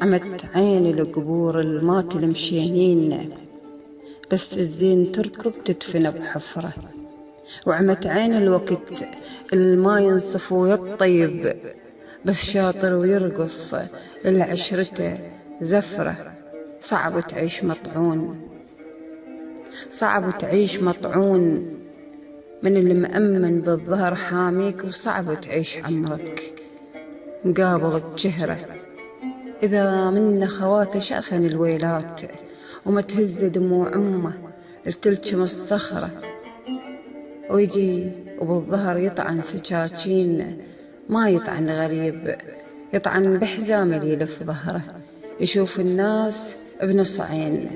عمت عيني لقبور المات المشينين، بس الزين تركض تدفن بحفرة. وعمت عيني الوقت الما ينصف ويطيب، بس شاطر ويرقص للعشرته زفرة. صعب تعيش مطعون، صعب تعيش مطعون من المأمن بالظهر حاميك، وصعب تعيش عمرك مقابل الجهرة. إذا من خواته شافن الويلات وما تهز دموع أمه لتلجم الصخرة، ويجي وبالظهر يطعن سكاكين، ما يطعن غريب، يطعن بحزام اللي يلف ظهره. يشوف الناس بنص عين،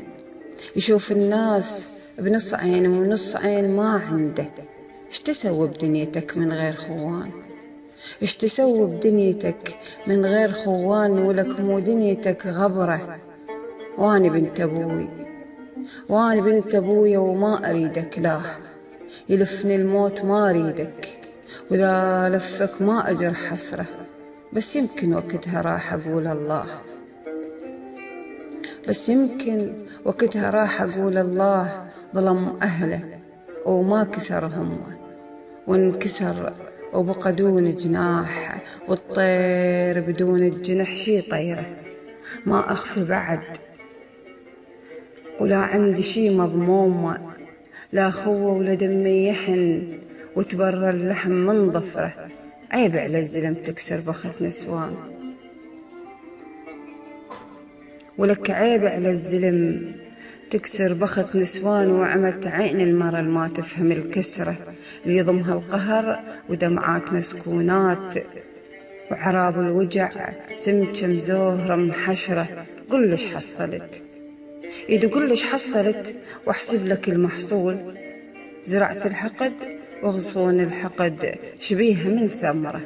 يشوف الناس بنص عين، ونص عين ما عنده. ايش تسوي بدنيتك من غير خوان؟ ايش تسوي بدنيتك من غير خوان؟ ولك مو دنيتك غبرة. واني بنت ابوي، واني بنت ابويا وما اريدك، لاه يلفني الموت ما اريدك، واذا لفك ما اجر حسرة. بس يمكن وقتها راح اقول الله، بس يمكن وقتها راح اقول الله ظلم اهله وما كسرهم، وانكسر وبقى دون جناح، والطير بدون الجنح شي طيره. ما أخفي بعد ولا عندي شي مضموم، لا خوة ولا دمي يحن، وتبرى اللحم من ظفره. عيب على الزلم تكسر بخت نسوان، ولك عيب على الزلم تكسر بخت نسوان. وعمت عين المرة ما تفهم الكسرة، اللي يضمها القهر ودمعات مسكونات، وعراب الوجع سمكم زهرة محشرة. قل ليش حصلت إذا قل ليش حصلت، واحسب لك المحصول. زرعت الحقد وغصون الحقد شبيها من ثمرة.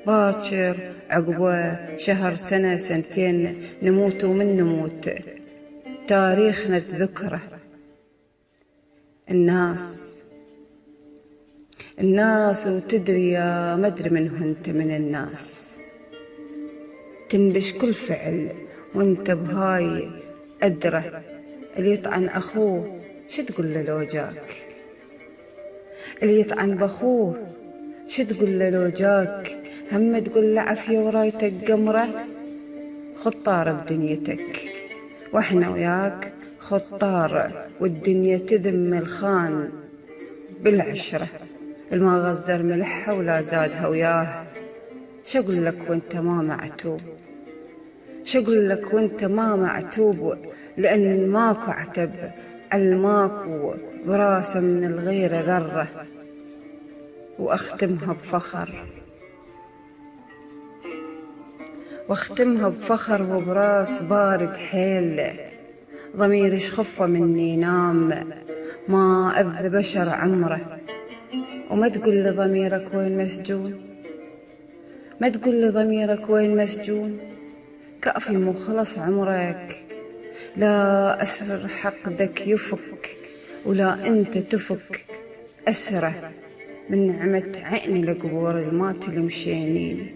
باكر عقبه شهر سنة سنتين نموت ومن نموت، تاريخنا تذكره. الناس وتدري يا مدري منه انت من الناس، تنبش كل فعل وانت بهاي أدرة. اللي يطعن أخوه شو تقول له لو جاك؟ اللي يطعن بأخوه شو تقول له لو جاك؟ هم تقول له عافية ورايتك قمرة. خطار بدنيتك واحنا وياك خطار، والدنيا تذم الخان بالعشرة. الما غزر ملحها ولا زادها وياه. شقول لك وانت ما معتوب؟ شقول لك وانت ما معتوب؟ لأن ماكو عتب الماكو براسه من الغيرة ذرة. واختمها بفخر، واختمها بفخر وبراس بارد حيل. ضميري شخفة مني نام، ما أذ بشر عمره. وما تقول لي ضميرك وين مسجون، ما تقول لي ضميرك وين مسجون. كافي مو خلص عمرك، لا أسر حقدك يفك، ولا أنت تفك أسره. من نعمة عيني لقبور المات المشينين،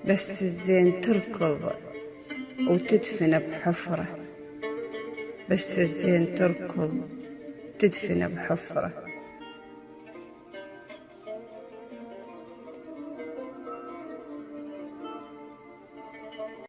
بس الزين تركض وتدفن بحفرة. بس الزين تركض تدفن بحفرة.